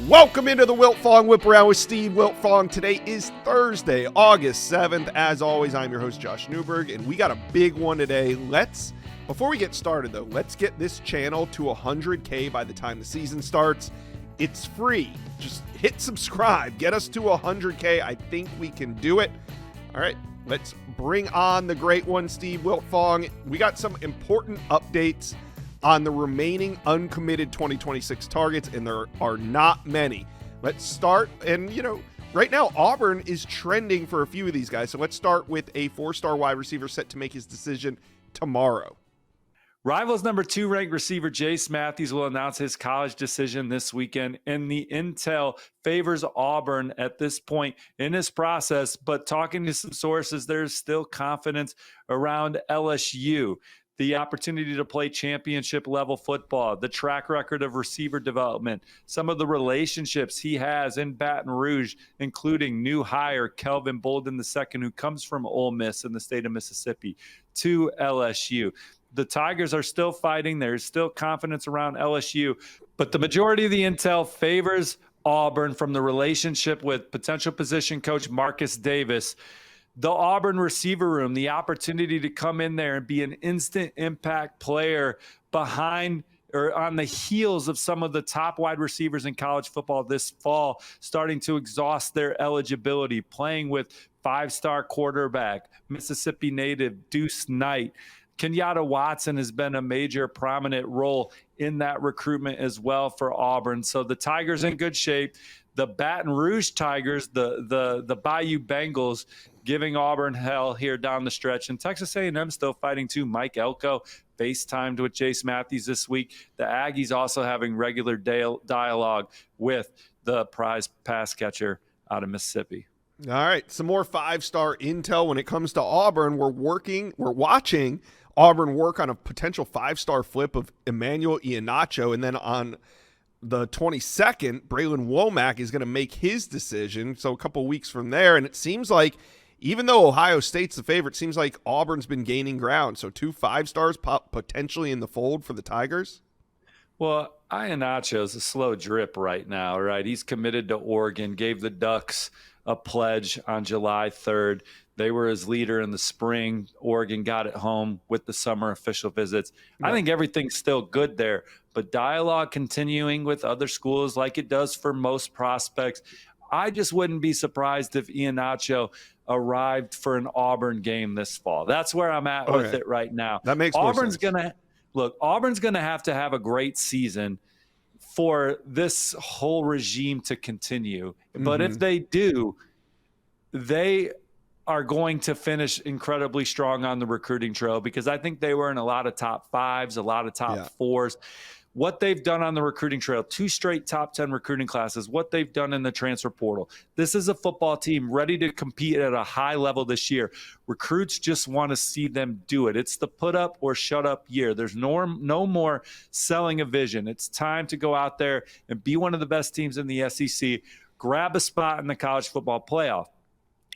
Welcome into the Wiltfong Whiparound with Steve Wiltfong. Today is Thursday, August 7th. As always, I'm your host, Josh Newberg, and we got a big one today. Before we get started, though, let's get this channel to 100K by the time the season starts. It's free. Just hit subscribe. Get us to 100K. I think we can do it. All right, let's bring on the great one, Steve Wiltfong. We got some important updates on the remaining uncommitted 2026 targets, and there are not many. Let's start, and right now Auburn is trending for a few of these guys. So let's start with a 4-star wide receiver set to make his decision tomorrow. Rivals number 2 ranked receiver Jace Matthews will announce his college decision this weekend, and the intel favors Auburn at this point in this process. But talking to some sources, there's still confidence around LSU. The opportunity to play championship level football, the track record of receiver development, some of the relationships he has in Baton Rouge, including new hire Kelvin Bolden II, who comes from Ole Miss in the state of Mississippi, to LSU. The Tigers are still fighting. There's still confidence around LSU, but the majority of the intel favors Auburn from the relationship with potential position coach Marcus Davis. The Auburn receiver room, the opportunity to come in there and be an instant impact player behind or on the heels of some of the top wide receivers in college football this fall, starting to exhaust their eligibility, playing with 5-star quarterback, Mississippi native Deuce Knight. Kenyatta Watson has been a major prominent role in that recruitment as well for Auburn. So the Tigers in good shape. The Baton Rouge Tigers, the Bayou Bengals, giving Auburn hell here down the stretch. And Texas A&M still fighting too. Mike Elko FaceTimed with Jace Matthews this week. The Aggies also having regular dialogue with the prize pass catcher out of Mississippi. All right, some more 5-star intel when it comes to Auburn. We're watching Auburn work on a potential 5-star flip of Emmanuel Iheanacho, and then on the 22nd, Braylon Womack is going to make his decision. So a couple weeks from there, and it seems like even though Ohio State's the favorite, it seems like Auburn's been gaining ground. So 2 5-stars potentially in the fold for the Tigers. Well, Iheanacho's a slow drip right now, right? He's committed to Oregon, gave the Ducks a pledge on July 3rd. They were his leader in the spring. Oregon got it home with the summer official visits. I think everything's still good there, but dialogue continuing with other schools like it does for most prospects. I just wouldn't be surprised if Iheanacho arrived for an Auburn game this fall. That's where I'm at with it right now. That makes more sense. Auburn's going to have a great season for this whole regime to continue. But if they do, they are going to finish incredibly strong on the recruiting trail, because I think they were in a lot of top 5s, a lot of top 4s. What they've done on the recruiting trail, 2 straight top 10 recruiting classes, what they've done in the transfer portal. This is a football team ready to compete at a high level this year. Recruits just want to see them do it. It's the put up or shut up year. There's no more selling a vision. It's time to go out there and be one of the best teams in the SEC, grab a spot in the college football playoff.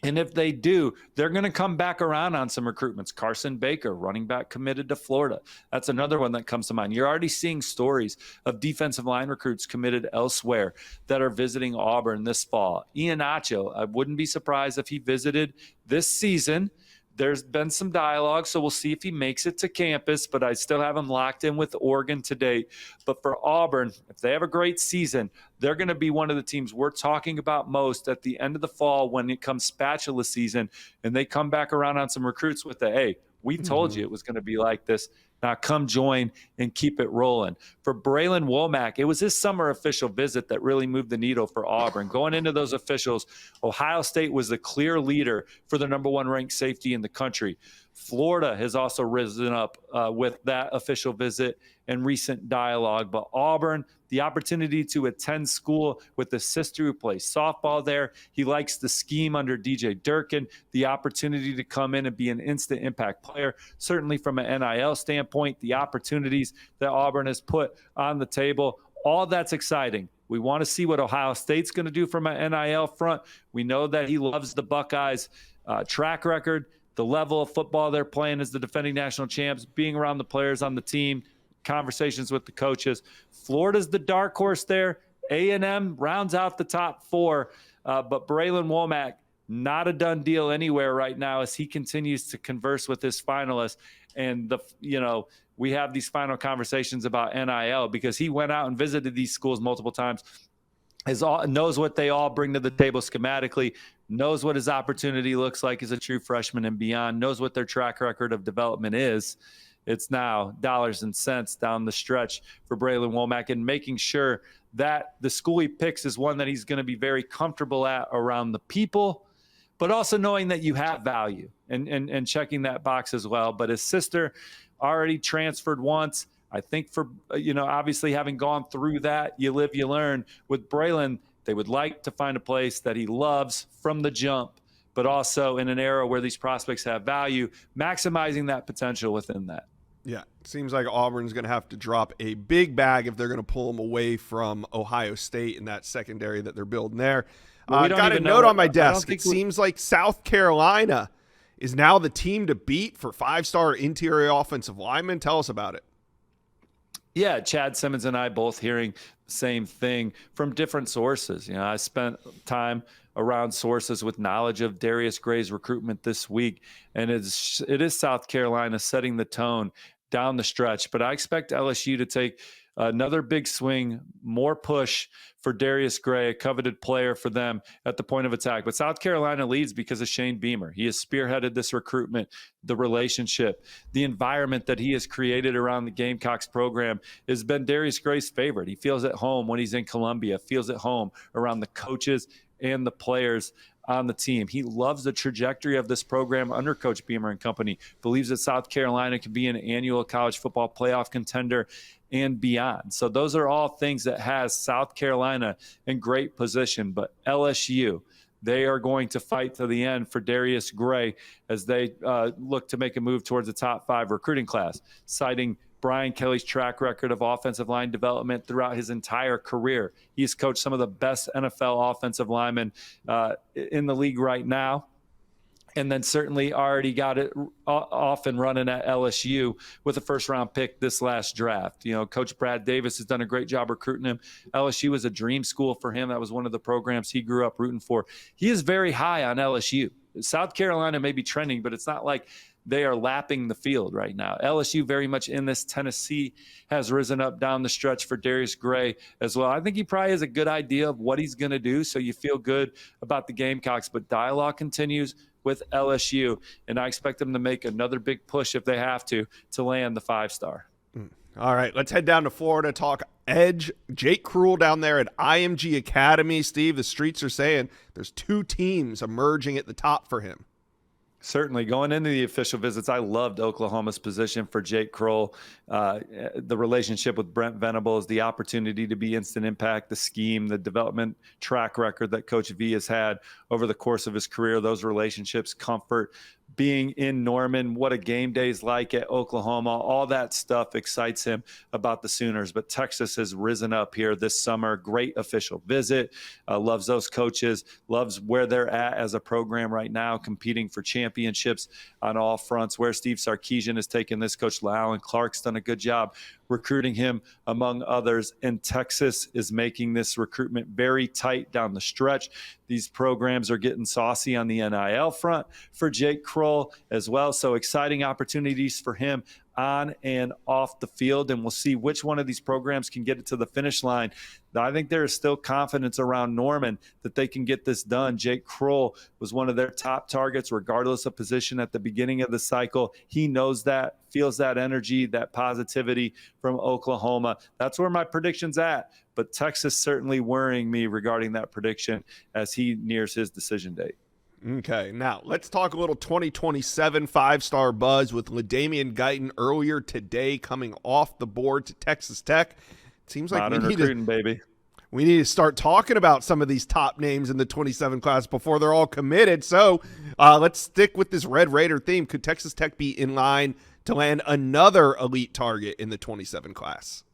And if they do, they're going to come back around on some recruitments. Carson Baker, running back, committed to Florida. That's another one that comes to mind. You're already seeing stories of defensive line recruits committed elsewhere that are visiting Auburn this fall. Iheanacho, I wouldn't be surprised if he visited this season. There's been some dialogue, so we'll see if he makes it to campus, but I still have him locked in with Oregon to date. But for Auburn, if they have a great season, they're going to be one of the teams we're talking about most at the end of the fall when it comes spatula season, and they come back around on some recruits with hey, we told you it was going to be like this. Now come join and keep it rolling. For Braylon Womack, it was his summer official visit that really moved the needle for Auburn. Going into those officials, Ohio State was the clear leader for the number 1 ranked safety in the country. Florida has also risen up with that official visit and recent dialogue. But Auburn, the opportunity to attend school with a sister who plays softball there. He likes the scheme under DJ Durkin, the opportunity to come in and be an instant impact player. Certainly from an NIL standpoint, the opportunities that Auburn has put on the table, all that's exciting. We want to see what Ohio State's going to do from an NIL front. We know that he loves the Buckeyes' track record, the level of football they're playing as the defending national champs, being around the players on the team, conversations with the coaches. Florida's the dark horse there. A&M rounds out the top 4, but Braylon Womack, not a done deal anywhere right now as he continues to converse with his finalists. And we have these final conversations about NIL because he went out and visited these schools multiple times. Knows what they all bring to the table schematically, knows what his opportunity looks like as a true freshman and beyond, knows what their track record of development is. It's now dollars and cents down the stretch for Braylon Womack and making sure that the school he picks is one that he's going to be very comfortable at around the people, but also knowing that you have value and checking that box as well. But his sister already transferred once. I think for, obviously having gone through that, you live, you learn. With Braylon, they would like to find a place that he loves from the jump, but also in an era where these prospects have value, maximizing that potential within that. Yeah, seems like Auburn's going to have to drop a big bag if they're going to pull him away from Ohio State in that secondary that they're building there. I got a note on my desk. It seems like South Carolina is now the team to beat for 5-star interior offensive linemen. Tell us about it. Yeah, Chad Simmons and I both hearing the same thing from different sources. I spent time around sources with knowledge of Darius Gray's recruitment this week, and it is South Carolina setting the tone down the stretch. But I expect LSU to take another big swing, more push for Darius Gray, a coveted player for them at the point of attack. But South Carolina leads because of Shane Beamer. He has spearheaded this recruitment, the relationship, the environment that he has created around the Gamecocks program has been Darius Gray's favorite. He feels at home when he's in Columbia, feels at home around the coaches and the players on the team. He loves the trajectory of this program under Coach Beamer and company, believes that South Carolina can be an annual college football playoff contender and beyond. So those are all things that has South Carolina in great position. But LSU, they are going to fight to the end for Darius Gray as they look to make a move towards the top 5 recruiting class, citing Brian Kelly's track record of offensive line development throughout his entire career. He's coached some of the best NFL offensive linemen in the league right now. And then certainly already got it off and running at LSU with a first-round pick this last draft. Coach Brad Davis has done a great job recruiting him. LSU was a dream school for him. That was one of the programs he grew up rooting for. He is very high on LSU. South Carolina may be trending, but it's not like they are lapping the field right now. LSU very much in this. Tennessee has risen up down the stretch for Darius Gray as well. I think he probably has a good idea of what he's going to do, so you feel good about the Gamecocks. But dialogue continues with LSU, and I expect them to make another big push if they have to land the 5-star. All right, let's head down to Florida, talk edge. Jake Krull down there at IMG Academy. Steve, the streets are saying there's 2 teams emerging at the top for him. Certainly. Going into the official visits, I loved Oklahoma's position for Jake Krull. The relationship with Brent Venables, the opportunity to be instant impact, the scheme, the development track record that Coach V has had over the course of his career, those relationships, comfort, being in Norman, what a game day is like at Oklahoma, all that stuff excites him about the Sooners. But Texas has risen up here this summer. Great official visit. Loves those coaches, loves where they're at as a program right now, competing for championships on all fronts. Where Steve Sarkisian has taken this, Coach Lau and Clark's done a good job recruiting him, among others. And Texas is making this recruitment very tight down the stretch. These programs are getting saucy on the NIL front for Jake Krull as well. So exciting opportunities for him on and off the field, and we'll see which one of these programs can get it to the finish line. I think there is still confidence around Norman that they can get this done. Jake Krull was one of their top targets, regardless of position at the beginning of the cycle. He knows that, feels that energy, that positivity from Oklahoma. That's where my prediction's at. But Texas certainly worrying me regarding that prediction as he nears his decision date. Okay, now let's talk a little 2027 5-star buzz with LaDainian Guyton earlier today coming off the board to Texas Tech. It seems like we need to start talking about some of these top names in the 27 class before they're all committed. So let's stick with this Red Raider theme. Could Texas Tech be in line to land another elite target in the 27 class?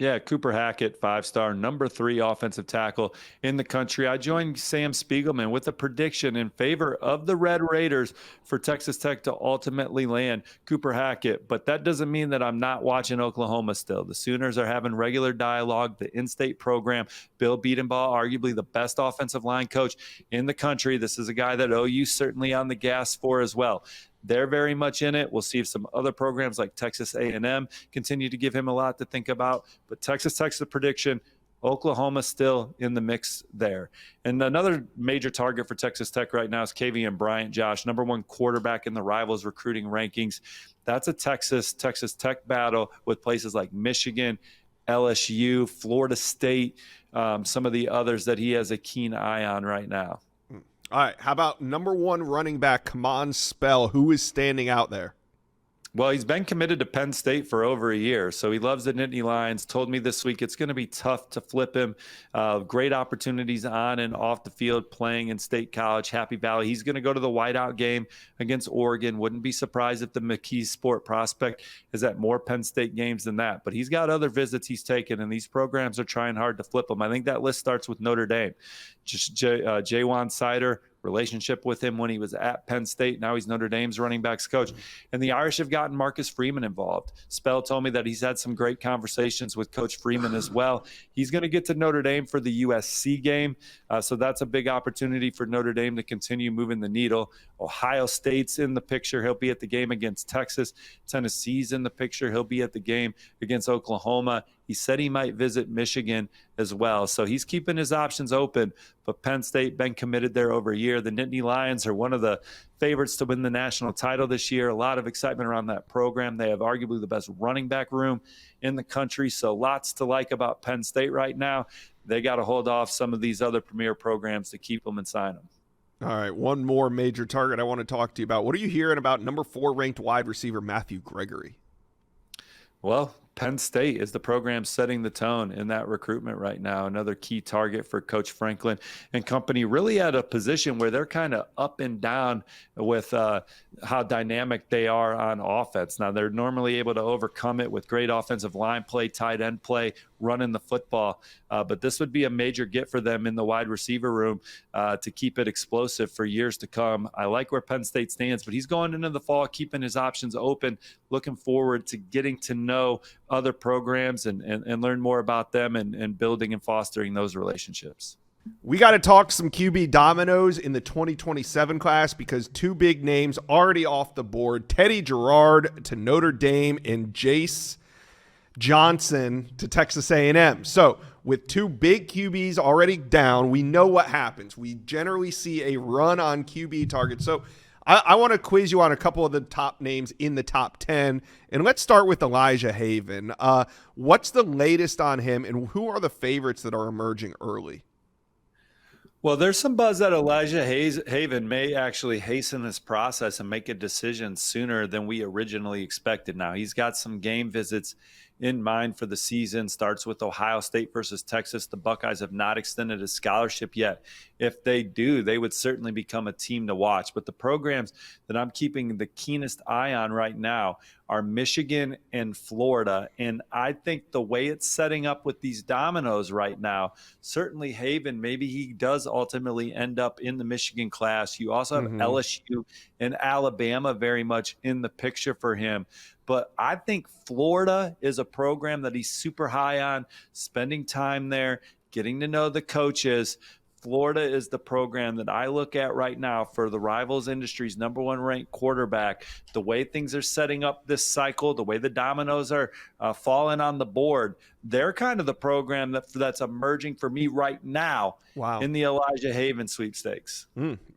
Yeah, Cooper Hackett, 5-star, number 3 offensive tackle in the country. I joined Sam Spiegelman with a prediction in favor of the Red Raiders for Texas Tech to ultimately land Cooper Hackett. But that doesn't mean that I'm not watching Oklahoma still. The Sooners are having regular dialogue. The in-state program, Bill Bedenbaugh, arguably the best offensive line coach in the country. This is a guy that OU certainly on the gas for as well. They're very much in it. We'll see if some other programs like Texas A&M continue to give him a lot to think about. But Texas Tech's the prediction. Oklahoma still in the mix there. And another major target for Texas Tech right now is Kavian Bryant, Josh, number 1 quarterback in the Rivals recruiting rankings. That's a Texas Tech battle with places like Michigan, LSU, Florida State, some of the others that he has a keen eye on right now. All right, how about number 1 running back, Kamon Spell? Who is standing out there? Well, he's been committed to Penn State for over a year, so he loves the Nittany Lions. Told me this week it's going to be tough to flip him. Great opportunities on and off the field playing in State College, Happy Valley. He's going to go to the whiteout game against Oregon. Wouldn't be surprised if the McKee Sport prospect is at more Penn State games than that. But he's got other visits he's taken, and these programs are trying hard to flip him. I think that list starts with Notre Dame. Just Jaywan Sider, relationship with him when he was at Penn State. Now he's Notre Dame's running backs coach. And the Irish have gotten Marcus Freeman involved. Spell told me that he's had some great conversations with Coach Freeman as well. He's going to get to Notre Dame for the USC game. So that's a big opportunity for Notre Dame to continue moving the needle. Ohio State's in the picture. He'll be at the game against Texas. Tennessee's in the picture. He'll be at the game against Oklahoma. He said he might visit Michigan as well. So he's keeping his options open. But Penn State been committed there over a year. The Nittany Lions are one of the favorites to win the national title this year. A lot of excitement around that program. They have arguably the best running back room in the country. So lots to like about Penn State right now. They got to hold off some of these other premier programs to keep them and sign them. All right, one more major target I want to talk to you about. What are you hearing about number 4 ranked wide receiver Matthew Gregory? Well, Penn State is the program setting the tone in that recruitment right now. Another key target for Coach Franklin and company, really at a position where they're kind of up and down with how dynamic they are on offense. Now, they're normally able to overcome it with great offensive line play, tight end play, running the football. But this would be a major get for them in the wide receiver room to keep it explosive for years to come. I like where Penn State stands, but he's going into the fall, keeping his options open, looking forward to getting to know other programs and learn more about them and building and fostering those relationships. We got to talk some QB dominoes in the 2027 class because 2 big names already off the board. Teddy Gerard to Notre Dame and Jace Johnson to Texas A&M. So with 2 big QBs already down, we know what happens. We generally see a run on QB targets. So I want to quiz you on a couple of the top names in the top 10. And let's start with Elijah Haven. What's the latest on him, and who are the favorites that are emerging early? Well, there's some buzz that Elijah Haven may actually hasten this process and make a decision sooner than we originally expected. Now, he's got some game visits in mind for the season. Starts with Ohio State versus Texas. The Buckeyes have not extended a scholarship yet. If they do, they would certainly become a team to watch. But the programs that I'm keeping the keenest eye on right now are Michigan and Florida. And I think the way it's setting up with these dominoes right now, certainly Haven, maybe he does ultimately end up in the Michigan class. You also have LSU and Alabama very much in the picture for him. But I think Florida is a program that he's super high on, spending time there, getting to know the coaches. Florida is the program that I look at right now for the Rivals Industries number 1 ranked quarterback. The way things are setting up this cycle, the way the dominoes are falling on the board, they're kind of the program that's emerging for me right now in the Elijah Haven sweepstakes.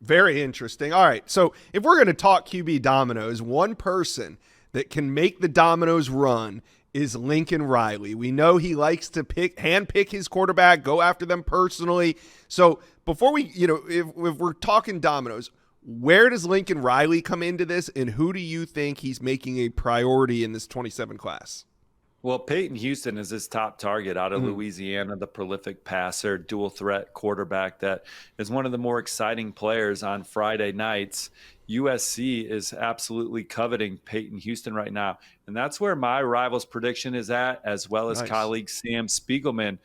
Very interesting. All right, so if we're going to talk QB dominoes, one person that can make the dominoes run is Lincoln Riley. We know he likes to handpick his quarterback, go after them personally. So before we, if we're talking dominoes, where does Lincoln Riley come into this, and who do you think he's making a priority in this 27 class? Well, Peyton Houston is his top target out of Louisiana, the prolific passer, dual threat quarterback that is one of the more exciting players on Friday nights USC is absolutely coveting Peyton Houston right now. And that's where my Rivals prediction is at, as well as colleague Sam Spiegelman.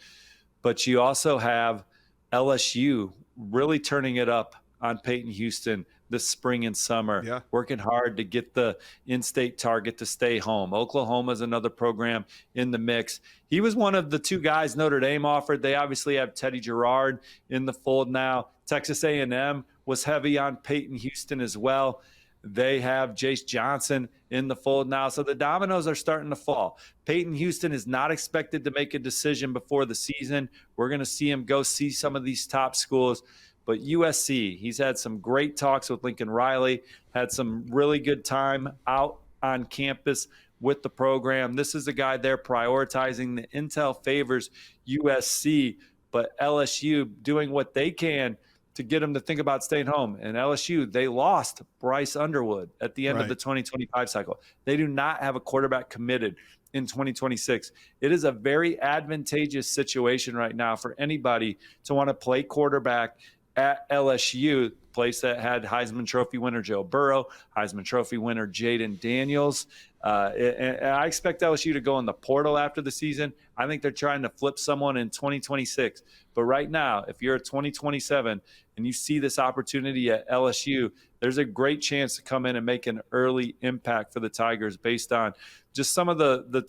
But you also have LSU really turning it up on Peyton Houston this spring and summer, working hard to get the in-state target to stay home. Oklahoma is another program in the mix. He was one of the two guys Notre Dame offered. They obviously have Teddy Gerard in the fold now. Texas A&M was heavy on Peyton Houston as well. They have Jace Johnson in the fold now. So the dominoes are starting to fall. Peyton Houston is not expected to make a decision before the season. We're going to see him go see some of these top schools. But USC, he's had some great talks with Lincoln Riley, had some really good time out on campus with the program. This is a guy they're prioritizing. The intel favors USC, but LSU doing what they can to get him to think about staying home. And LSU, they lost Bryce Underwood at the end of the 2025 cycle. They do not have a quarterback committed in 2026. It is a very advantageous situation right now for anybody to want to play quarterback at LSU, place that had Heisman Trophy winner Joe Burrow, Heisman Trophy winner Jaden Daniels. And I expect LSU to go in the portal after the season. I think they're trying to flip someone in 2026. But right now, if you're a 2027 and you see this opportunity at LSU, there's a great chance to come in and make an early impact for the Tigers based on just some of the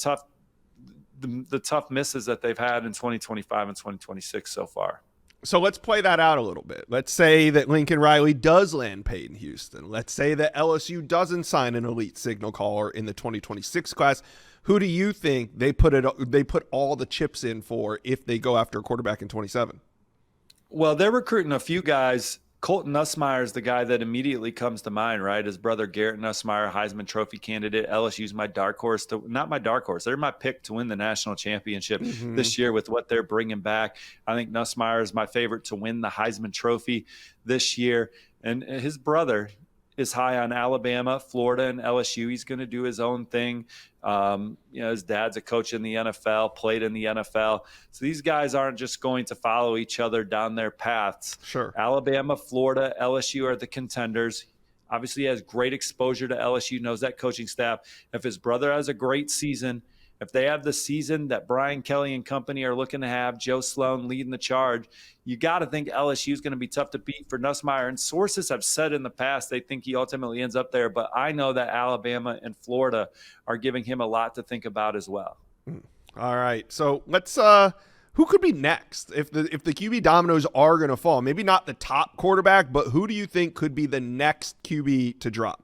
tough misses that they've had in 2025 and 2026 so far. So let's play that out a little bit. Let's say that Lincoln Riley does land Peyton Houston. Let's say that LSU doesn't sign an elite signal caller in the 2026 class. Who do you think they put all the chips in for if they go after a quarterback in 27? Well, they're recruiting a few guys. Colton Nussmeier is the guy that immediately comes to mind, right? His brother Garrett Nussmeier, Heisman Trophy candidate. LSU's my dark horse. Not my dark horse. They're my pick to win the national championship this year with what they're bringing back. I think Nussmeier is my favorite to win the Heisman Trophy this year. And his brother is high on Alabama, Florida, and LSU. He's going to do his own thing. His dad's a coach in the NFL, played in the NFL. So these guys aren't just going to follow each other down their paths. Sure. Alabama, Florida, LSU are the contenders. Obviously, he has great exposure to LSU, knows that coaching staff. If his brother has a great season, if they have the season that Brian Kelly and company are looking to have, Joe Sloan leading the charge, you got to think LSU is going to be tough to beat for Nussmeier. And sources have said in the past they think he ultimately ends up there. But I know that Alabama and Florida are giving him a lot to think about as well. All right. So let's who could be next if the QB dominoes are going to fall? Maybe not the top quarterback, but who do you think could be the next QB to drop?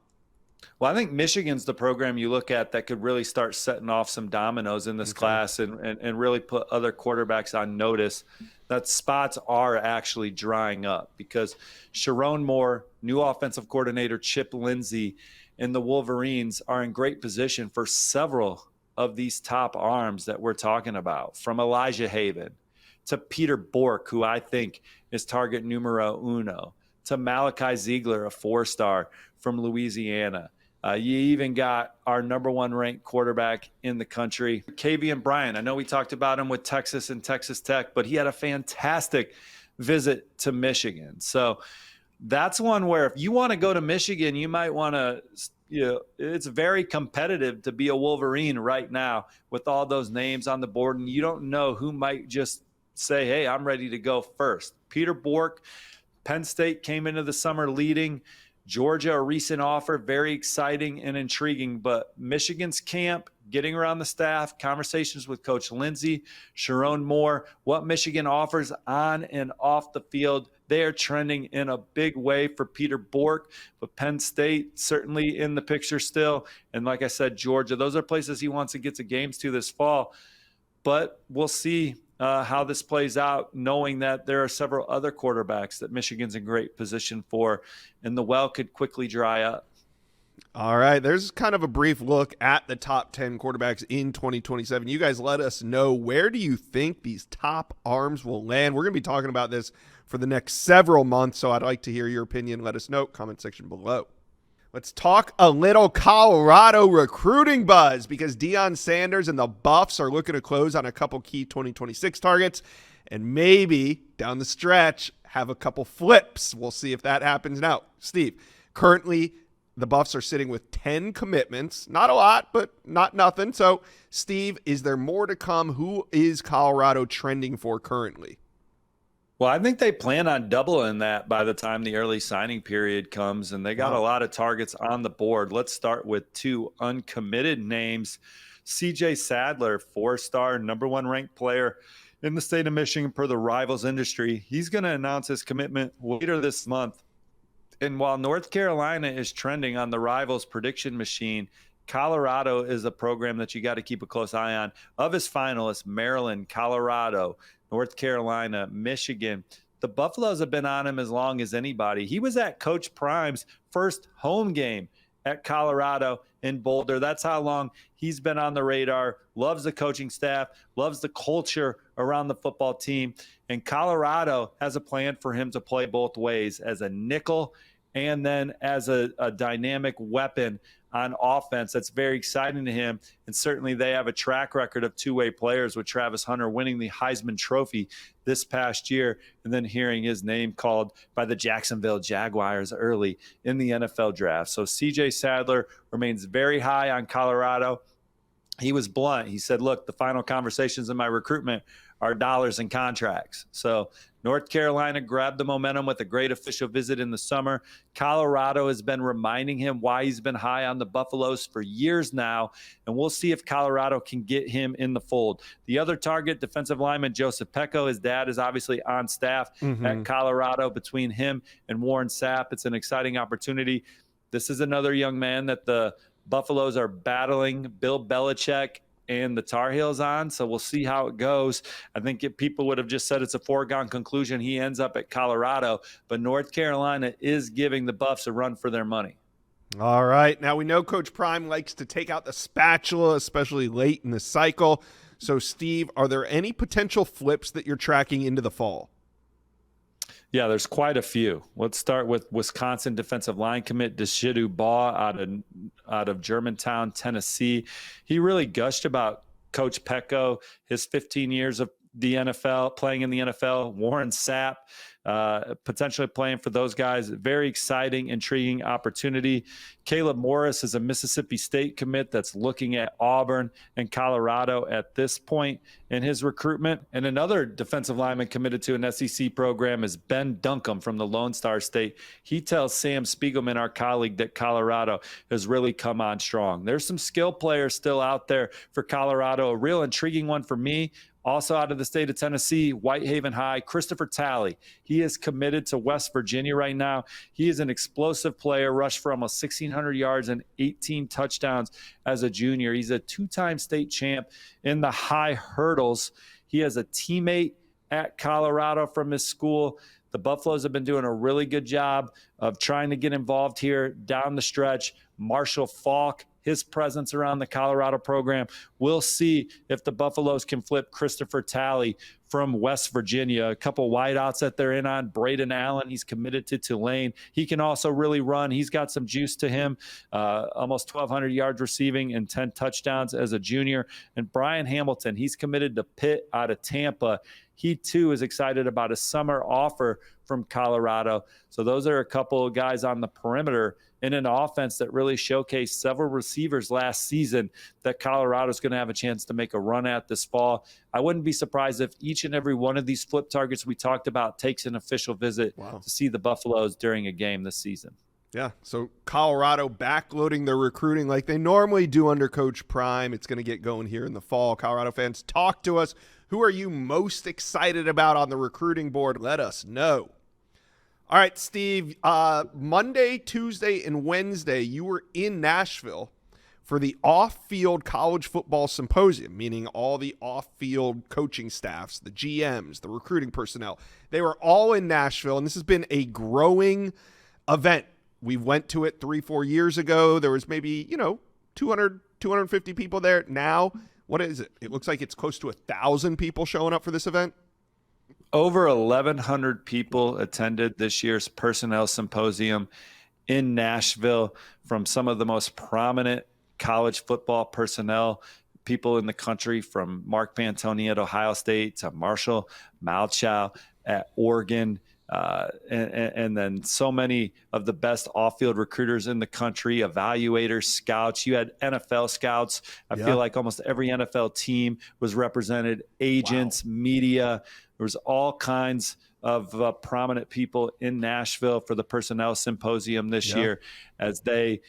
Well, I think Michigan's the program you look at that could really start setting off some dominoes in this class and really put other quarterbacks on notice that spots are actually drying up because Sharon Moore, new offensive coordinator Chip Lindsey, and the Wolverines are in great position for several of these top arms that we're talking about, from Elijah Haven to Peter Bork, who I think is target numero uno, to Malachi Ziegler, a 4-star from Louisiana. You even got our number one ranked quarterback in the country, Kavian Bryant. I know we talked about him with Texas and Texas Tech, but he had a fantastic visit to Michigan. So that's one where if you want to go to Michigan, you might want to, it's very competitive to be a Wolverine right now with all those names on the board. And you don't know who might just say, hey, I'm ready to go first. Peter Bork, Penn State came into the summer leading. Georgia, a recent offer, very exciting and intriguing. But Michigan's camp, getting around the staff, conversations with Coach Lindsey, Sharon Moore, what Michigan offers on and off the field, they are trending in a big way for Peter Bork. But Penn State certainly in the picture still. And like I said, Georgia, those are places he wants to get to games to this fall. But we'll see how this plays out, knowing that there are several other quarterbacks that Michigan's in great position for, and the well could quickly dry up. All right, there's kind of a brief look at the top 10 quarterbacks in 2027. You guys let us know, where do you think these top arms will land? We're going to be talking about this for the next several months, so I'd like to hear your opinion. Let us know, comment section below. Let's talk a little Colorado recruiting buzz, because Deion Sanders and the Buffs are looking to close on a couple key 2026 targets and maybe down the stretch have a couple flips. We'll see if that happens. Now, Steve, Currently, the Buffs are sitting with 10 commitments. Not a lot, but not nothing. So, Steve, is there more to come? Who is Colorado trending for currently? Well, I think they plan on doubling that by the time the early signing period comes, and they got a lot of targets on the board. Let's start with two uncommitted names. CJ Sadler, 4-star, number 1 ranked player in the state of Michigan per the Rivals Industry. He's going to announce his commitment later this month. And while North Carolina is trending on the Rivals prediction machine, Colorado is a program that you got to keep a close eye on. Of his finalists, Maryland, Colorado, North Carolina, Michigan, the Buffaloes have been on him as long as anybody. He was at Coach Prime's first home game at Colorado in Boulder. That's how long he's been on the radar. Loves the coaching staff, loves the culture around the football team. And Colorado has a plan for him to play both ways, as a nickel and then as a dynamic weapon on offense. That's very exciting to him. And certainly they have a track record of two-way players, with Travis Hunter winning the Heisman Trophy this past year, and then hearing his name called by the Jacksonville Jaguars early in the NFL draft. So CJ Sadler remains very high on Colorado. He was blunt. He said, look, the final conversations in my recruitment are dollars and contracts. So North Carolina grabbed the momentum with a great official visit in the summer. Colorado has been reminding him why he's been high on the Buffaloes for years now, and we'll see if Colorado can get him in the fold. The other target, defensive lineman Joseph Pecco, his dad is obviously on staff at Colorado. Between him and Warren Sapp, it's an exciting opportunity. This is another young man that the Buffaloes are battling Bill Belichick and the Tar Heels on, so we'll see how it goes. I think if people would have just said it's a foregone conclusion, he ends up at Colorado, but North Carolina is giving the Buffs a run for their money. All right. Now, we know Coach Prime likes to take out the spatula, especially late in the cycle. So, Steve, are there any potential flips that you're tracking into the fall? Yeah, there's quite a few. Let's start with Wisconsin defensive line commit Deshidu Baugh out of Germantown, Tennessee. He really gushed about Coach Pecco, his 15 years of the NFL, playing in the NFL. Warren Sapp, potentially playing for those guys. Very exciting, intriguing opportunity. Caleb Morris is a Mississippi State commit that's looking at Auburn and Colorado at this point in his recruitment. And another defensive lineman committed to an SEC program is Ben Duncombe from the Lone Star State. He tells Sam Spiegelman, our colleague, that Colorado has really come on strong. There's some skill players still out there for Colorado. A real intriguing one for me, also out of the state of Tennessee, Whitehaven High, Christopher Talley. He is committed to West Virginia right now. He is an explosive player, rushed for almost 1,600 yards and 18 touchdowns as a junior. He's a two-time state champ in the high hurdles. He has a teammate at Colorado from his school. The Buffaloes have been doing a really good job of trying to get involved here down the stretch. Marshall Faulk, his presence around the Colorado program. We'll see if the Buffaloes can flip Christopher Talley from West Virginia. A couple wideouts that they're in on. Braden Allen, he's committed to Tulane. He can also really run. He's got some juice to him. Almost 1,200 yards receiving and 10 touchdowns as a junior. And Brian Hamilton, he's committed to Pitt out of Tampa. He, too, is excited about a summer offer from Colorado. So those are a couple of guys on the perimeter in an offense that really showcased several receivers last season that Colorado's going to have a chance to make a run at this fall. I wouldn't be surprised if each and every one of these flip targets we talked about takes an official visit to see the Buffaloes during a game this season. Yeah, so Colorado backloading their recruiting like they normally do under Coach Prime. It's going to get going here in the fall. Colorado fans, talk to us. Who are you most excited about on the recruiting board? Let us know. All right, Steve, Monday, Tuesday, and Wednesday, you were in Nashville for the off-field college football symposium, meaning all the off-field coaching staffs, the GMs, the recruiting personnel. They were all in Nashville, and this has been a growing event. We went to it 3-4 years ago. There was maybe, 200, 250 people there. Now, what is it? It looks like it's close to 1,000 people showing up for this event. Over 1,100 people attended this year's personnel symposium in Nashville from some of the most prominent college football personnel people in the country, from Mark Pantoni at Ohio State to Marshall Malchow at Oregon. and then so many of the best off-field recruiters in the country, evaluators, scouts. You had NFL scouts. I feel like almost every NFL team was represented, agents, media. There was all kinds of prominent people in Nashville for the Personnel Symposium this year as they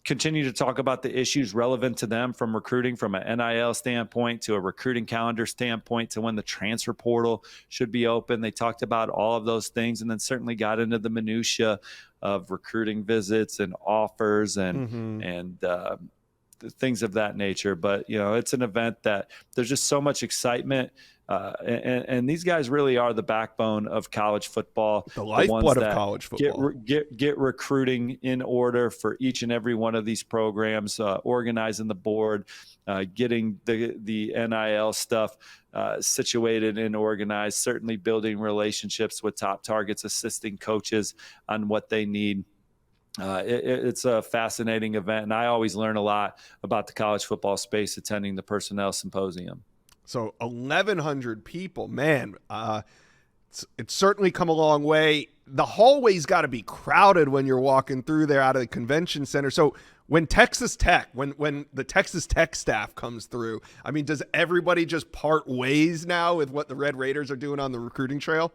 continue to talk about the issues relevant to them from recruiting, from an NIL standpoint to a recruiting calendar standpoint to when the transfer portal should be open. They talked about all of those things and then certainly got into the minutia of recruiting visits and offers and things of that nature. But, it's an event that there's just so much excitement. And these guys really are the backbone of college football. The lifeblood of college football. Get recruiting in order for each and every one of these programs, organizing the board, getting the NIL stuff situated and organized, certainly building relationships with top targets, assisting coaches on what they need. It's a fascinating event, and I always learn a lot about the college football space attending the Personnel Symposium. So 1,100 people, man, it's certainly come a long way. The hallway's got to be crowded when you're walking through there out of the convention center. So when Texas Tech, when the Texas Tech staff comes through, I mean, does everybody just part ways now with what the Red Raiders are doing on the recruiting trail?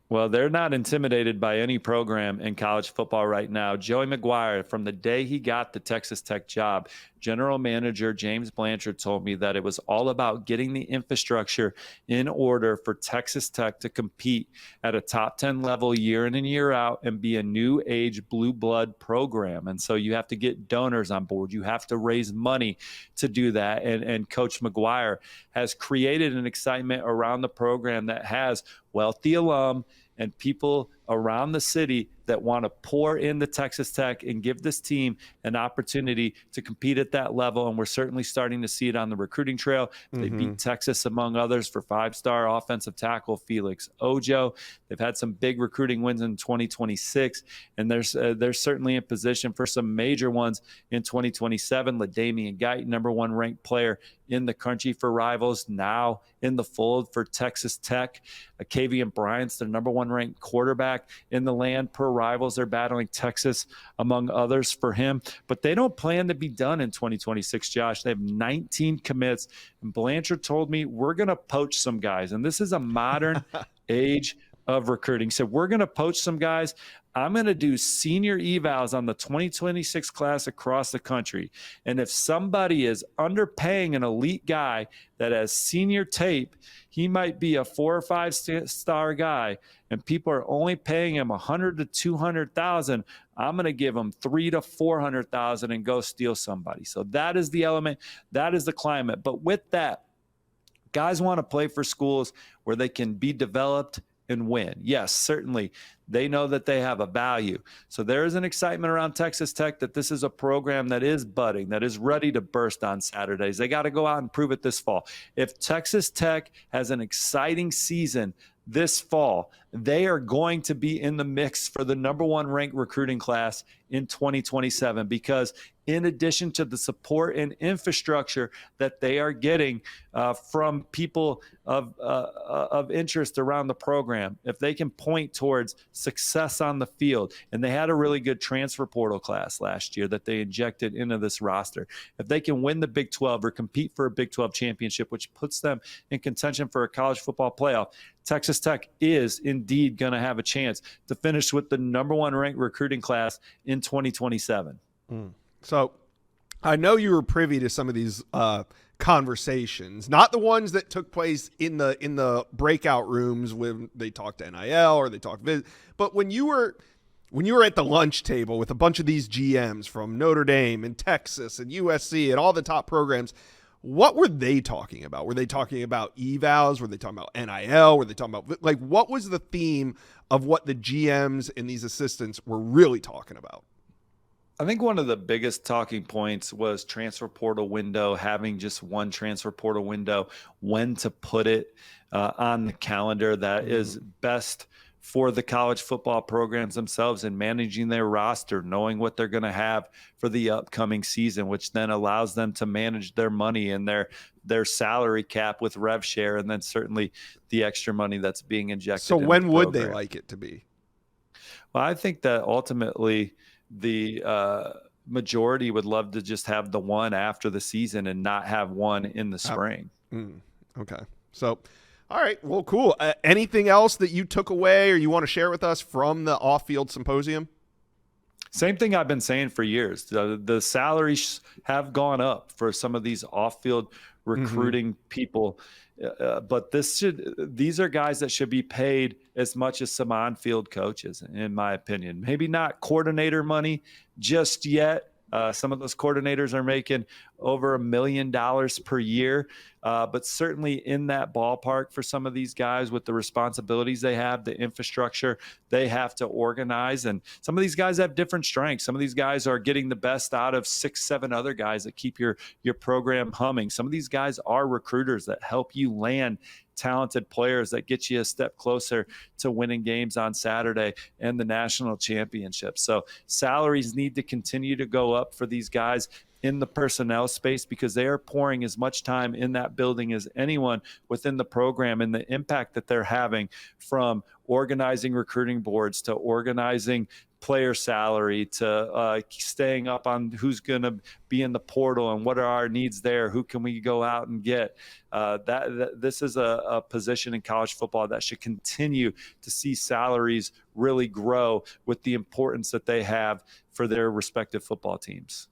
Well, they're not intimidated by any program in college football right now. Joey McGuire, from the day he got the Texas Tech job, General Manager James Blanchard told me that it was all about getting the infrastructure in order for Texas Tech to compete at a top 10 level year in and year out and be a new age blue blood program. And so you have to get donors on board. You have to raise money to do that. And Coach McGuire has created an excitement around the program that has wealthy alum and people around the city that want to pour into Texas Tech and give this team an opportunity to compete at that level. And we're certainly starting to see it on the recruiting trail. They beat Texas, among others, for 5-star offensive tackle Felix Ojo. They've had some big recruiting wins in 2026, and they're certainly in position for some major ones in 2027. LaDamian Guyton, number 1 ranked player in the country for Rivals, now in the fold for Texas Tech. Kavian Bryant's the number 1 ranked quarterback in the land per Rivals. They're battling Texas, among others, for him. But they don't plan to be done in 2026, Josh. They have 19 commits. And Blanchard told me, we're going to poach some guys. And this is a modern age of recruiting. So we're going to poach some guys. I'm going to do senior evals on the 2026 class across the country. And if somebody is underpaying an elite guy that has senior tape, he might be a 4 or 5 star guy, and people are only paying him $100,000 to $200,000. I'm going to give him $300,000 to $400,000 and go steal somebody. So that is the element. That is the climate. But with that, guys want to play for schools where they can be developed and win. Yes, certainly. They know that they have a value. So there is an excitement around Texas Tech that this is a program that is budding, that is ready to burst on Saturdays. They got to go out and prove it this fall. If Texas Tech has an exciting season this fall, they are going to be in the mix for the number 1 ranked recruiting class in 2027, because in addition to the support and infrastructure that they are getting from people of interest around the program, if they can point towards success on the field, and they had a really good transfer portal class last year that they injected into this roster, if they can win the Big 12 or compete for a Big 12 championship, which puts them in contention for a college football playoff, Texas Tech is indeed going to have a chance to finish with the number 1 ranked recruiting class in 2027. So I know you were privy to some of these conversations, not the ones that took place in the breakout rooms when they talked to NIL or they talked, but when you were at the lunch table with a bunch of these GMs from Notre Dame and Texas and USC and all the top programs, what were they talking about? Were they talking about evals? Were they talking about NIL? Were they talking about, like, what was the theme of what the GMs and these assistants were really talking about? I think one of the biggest talking points was transfer portal window, having just one transfer portal window, when to put it on the calendar that is best for the college football programs themselves and managing their roster, knowing what they're going to have for the upcoming season, which then allows them to manage their money and their salary cap with rev share, and then certainly the extra money that's being injected. So when would they like it to be? Well, I think that ultimately the majority would love to just have the one after the season and not have one in the spring. Okay. So, all right. Well, cool. Anything else that you took away or you want to share with us from the off-field symposium? Same thing I've been saying for years. The salaries have gone up for some of these off-field recruiting people, but these are guys that should be paid as much as some on-field coaches, in my opinion. Maybe not coordinator money just yet. Some of those coordinators are making over $1 million per year, but certainly in that ballpark for some of these guys with the responsibilities they have, the infrastructure they have to organize. And some of these guys have different strengths. Some of these guys are getting the best out of 6, 7 other guys that keep your program humming. Some of these guys are recruiters that help you land talented players that get you a step closer to winning games on Saturday and the national championship. So salaries need to continue to go up for these guys in the personnel space because they are pouring as much time in that building as anyone within the program, and the impact that they're having from organizing recruiting boards to organizing player salary to staying up on who's going to be in the portal and what are our needs there, who can we go out and get. This is a position in college football that should continue to see salaries really grow with the importance that they have for their respective football teams.